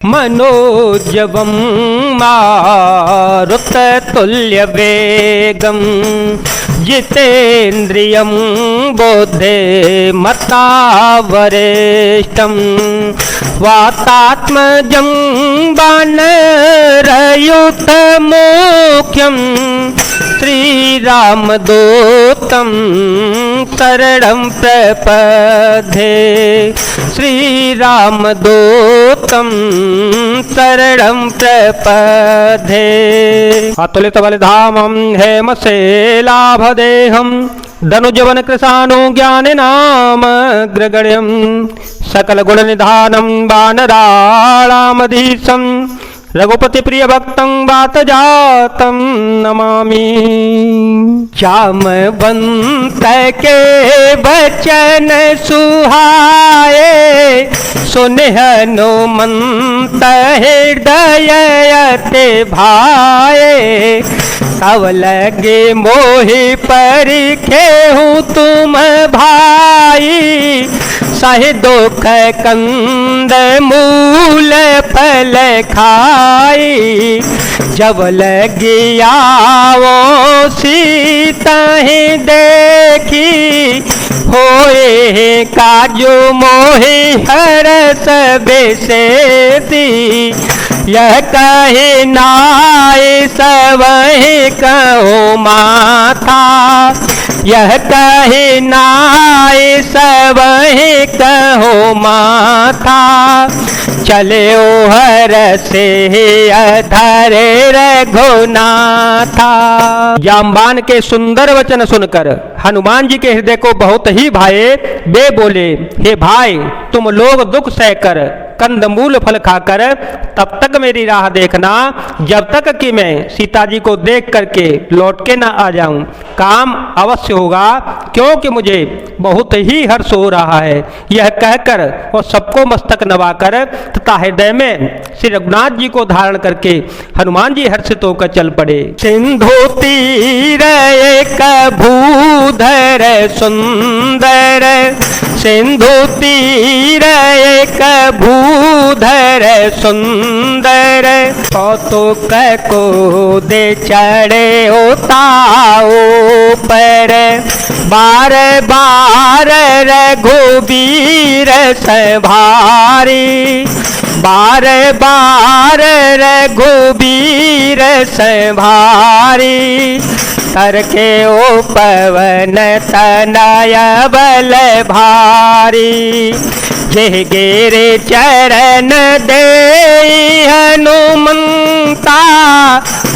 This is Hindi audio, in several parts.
मनोजवं मारुततुल्यवेगं जितेन्द्रियं बुद्धिमतावरिष्ठं वातात्मजं वानरयुतमुख्यं श्रीरामदूतं शरणं प्रपद्ये श्रीरामदूतं शरणं प्रपद्ये। अतुलितबलधामं हेमशैलाभदेहं धनुजवनकृशानुज्ञानिनामग्रगण्यं सकलगुणनिधानं वानराणामधीशं रघुपतिप्रियभक्तं वातजातं नमामि। जामवंत के वचन सुहाए सुनि हनुमंत हृदय अति भाए तब लगे मोहि परिखे हूँ तुम भाई सहि दुख कंद मूल फल खाई जब लगी आवो सीता ही देखी होए काजू मोहि हरस बेसेती यह कहे नाय सवहि कहो माथा यह कहे नाय सवहि कहो माथा चले ओ हर से अधर रघुनाथा। जाम्बान के सुंदर वचन सुनकर हनुमान जी के हृदय को बहुत ही भाए। वे बोले, हे भाई तुम लोग दुख सहकर कंदमूल फल खाकर तब तक मेरी राह देखना जब तक कि मैं सीता जी को देख करके लौट के ना आ जाऊं। काम अवश्य होगा क्योंकि मुझे बहुत ही हर्ष हो रहा है। यह कहकर और सबको मस्तक नवाकर तथा हृदय में श्री रघुनाथ जी को धारण करके हनुमान जी हर्षित होकर चल पड़े। सिंधु तीर एक भूधर सुंदर सिंधु तीर एक भूधर सुंदर कौतुक को दे चढ़े उताओ पर बार बार रघुबीर सभारी बार बार रघुबीर सभारी करके ओ पवन तनय बल भारी जय गेरे चरण दे हनुमंता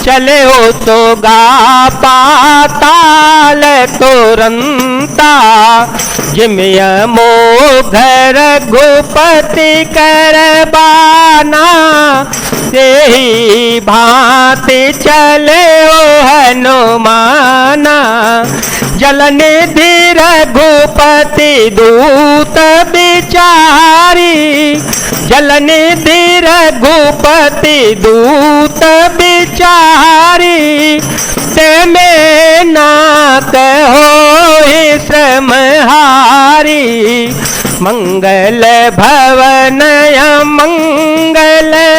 चले हो तो गा पाताल तुरंता जिमय मोघ रघुपति करबाना यही भांति चले ओ हनुमाना जलनिधि रघुपति दूत बिचारी जलनिधि रघुपति दूत बिचारी ते में ना कहो श्रमहारी मंगल भवन मंगलहारी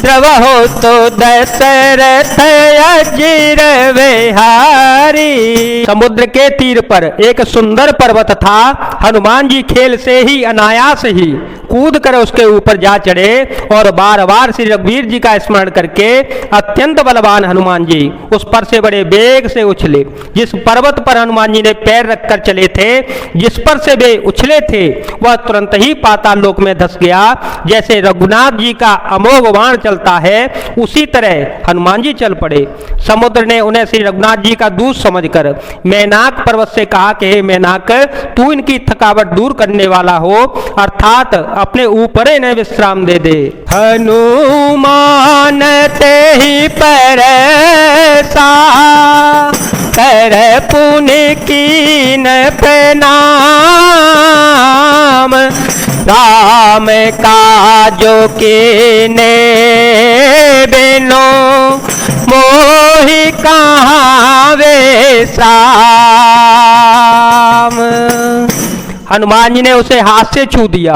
द्रवहो तो दशरथ अजिर विहारी। समुद्र के तीर पर एक सुंदर पर्वत था। हनुमान जी खेल से ही अनायास ही कूद कर उसके ऊपर जा चढ़े और बार बार श्री रघुवीर जी का स्मरण करके अत्यंत बलवान हनुमान जी उस पर से बड़े वेग से उछले। जिस पर्वत पर हनुमान जी ने पैर रखकर चले थे जिस पर से वे उछले थे वह तुरंत ही पाताल लोक में धस गया। जैसे रघुनाथ जी का अमोघ बाण चलता है उसी तरह हनुमान जी चल पड़े। समुद्र ने उन्हें श्री रघुनाथ जी का दूत समझकर मैनाक पर्वत से कहा कि हे मैनाक तू इनकी थकावट दूर करने वाला हो अर्थात अपने ऊपर इन्हें विश्राम दे दे। हनुमान ते ही परसा कर पुण्य कीन प्रणाम राम काजो के ने बिनो मोहि कहाँ वे साम। हनुमान जी ने उसे हाथ से छू दिया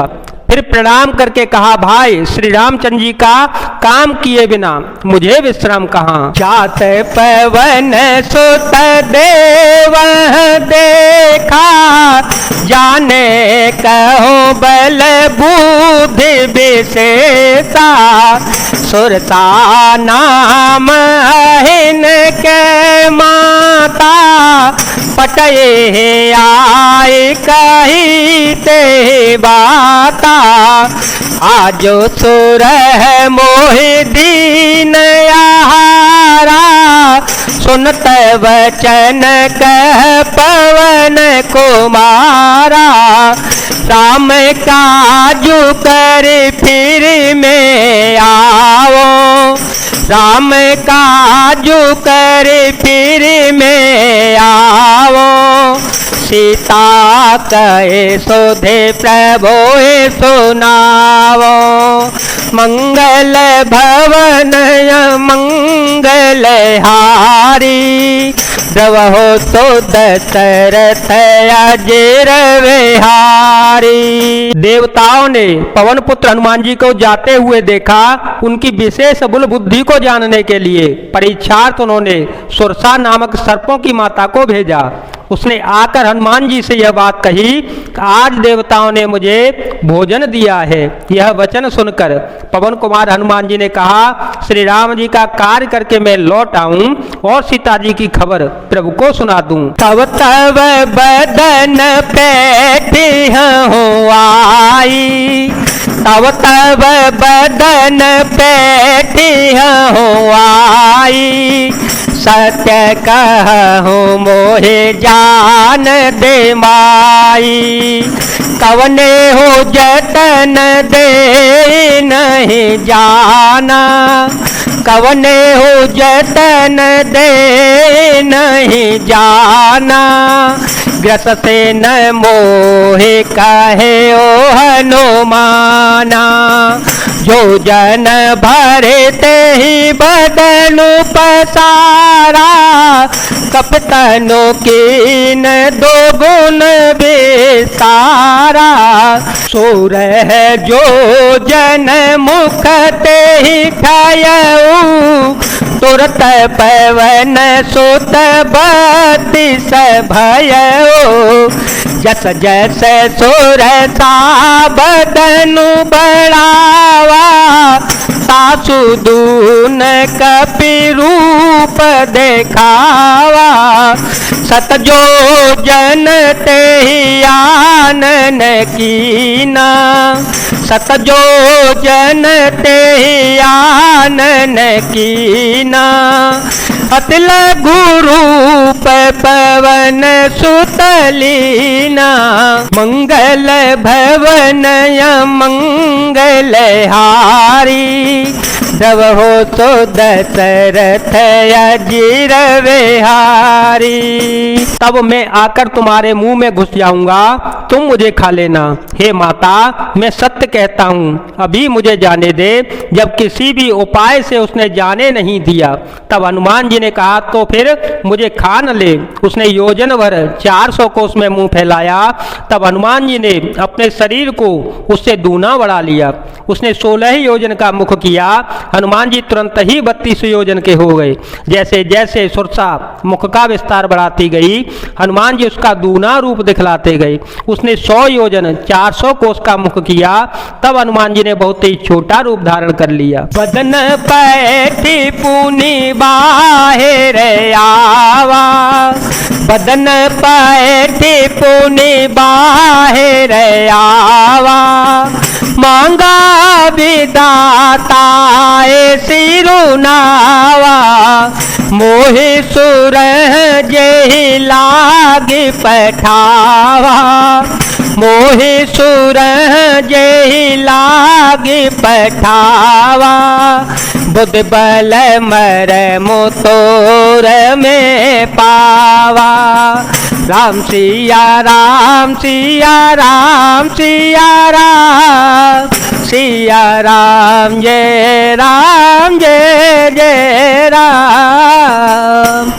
फिर प्रणाम करके कहा, भाई श्री रामचंद्र जी का काम किए बिना मुझे विश्राम कहाँ। जात पवन सुत देव देखा, जाने कहो बल बुद्धि विशेषा, सुरता नाम हिन के माता, पटये आए कही ते बाता, आजो सुर मोहि दीन आहारा, सुनत वचन कह पवन कुमारा, राम काजू कर फिर में आओ, राम काजू कर फिर में आओ, सीता कहे सोधे प्रभु सुनावो, मंगल भवन मंगल हारी, द्रवहो तो दशरथ अजर विहारी। देवताओं ने पवन पुत्र हनुमान जी को जाते हुए देखा। उनकी विशेष बल बुद्धि को जानने के लिए परीक्षार्थ उन्होंने सुरसा नामक सर्पों की माता को भेजा। उसने आकर हनुमान जी से यह बात कही कि आज देवताओं ने मुझे भोजन दिया है। यह वचन सुनकर पवन कुमार हनुमान जी ने कहा, श्री राम जी का कार्य करके मैं लौट आऊं और सीता जी की खबर प्रभु को सुना दूं। तब तब बदन पैठी हो आई, तब तब बदन पैठी हो आई, सत्य कहूँ मोहे जान दे माई, कवने हो जतन दे नहीं जाना, कवने हो जतन दे नहीं जाना, ग्रस से न मोहे कहे ओ हनुमाना, जो जन भरे ते ही बदनु पसारा, कपतनो कीन दो गुण विस्तारा, सूर है जो जन मुख ते ही खायऊ, तुरत पवन सुत बत्तीस भयऊ, जस जस सुर सा बदनु बढ़ावा, सासु दून कपि रूप देखावा, सतजो जन ते ही आनन कीना, सतजो जन ते ही आनन कीना, अतिल गुरूप पवन सुतलीना, मंगल भवन मंगल हारी, जब हो तो दशरथ अजीर विहारी। तब मैं आकर तुम्हारे मुंह में घुस जाऊंगा, तुम मुझे खा लेना। हे माता, मैं सत्य कहता हूँ, अभी मुझे जाने दे। जब किसी भी उपाय से उसने जाने नहीं दिया, तब हनुमान जी ने कहा, तो फिर मुझे खा न ले। उसने योजन भर 400 कोस में मुंह फैलाया। तब हनुमान जी ने अपने शरीर को उससे दूना बढ़ा लिया। उसने 16 योजन का मुख किया। हनुमान जी तुरंत ही 32 योजन के हो गए। जैसे जैसे सुरसा मुख का विस्तार बढ़ाती गई, हनुमान जी उसका दूना रूप दिखलाते गए। उसने 100 योजन 400 कोस का मुख किया। तब हनुमान जी ने बहुत ही छोटा रूप धारण कर लिया। बदन पैठी पुनि बाहिर आवा, बदन पैठी पुनि बाहिर आवा, मांगा विदाता सिरुनावा, मोहि सुर जेहि लागी पठावा, मोहि सुर जेहि लागी पठावा, बुद्ध बल मर मुतोर में पावा। राम सिया राम सिया राम सिया राम, सिया राम जय जय राम।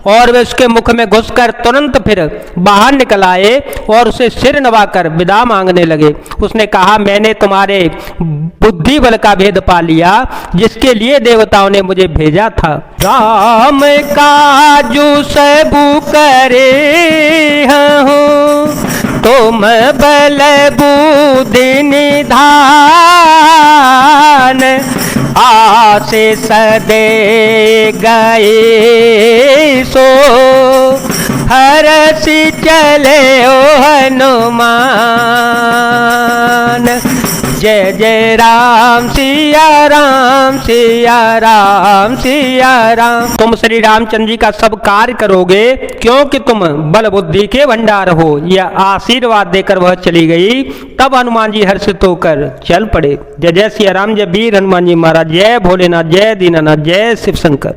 और वे उसके मुख में घुसकर तुरंत फिर बाहर निकल आए और उसे सिर नवाकर विदा मांगने लगे। उसने कहा, मैंने तुम्हारे बुद्धि बल का भेद पा लिया जिसके लिए देवताओं ने मुझे भेजा था। राम काजू सबू करे हूँ तुम बल बुद्धि निधान, आशीष दे गए सो हरसि चले ओ हनुमान। जय जय राम सिया राम सिया राम सिया राम। तुम श्री रामचंद्र जी का सब कार्य करोगे क्योंकि तुम बल बुद्धि के भंडार हो। यह आशीर्वाद देकर वह चली गई। तब हनुमान जी हर्षित होकर चल पड़े। जय जय सिया राम, जय वीर हनुमान जी महाराज, जय भोलेनाथ, जय दीनानाथ, जय शिव शंकर।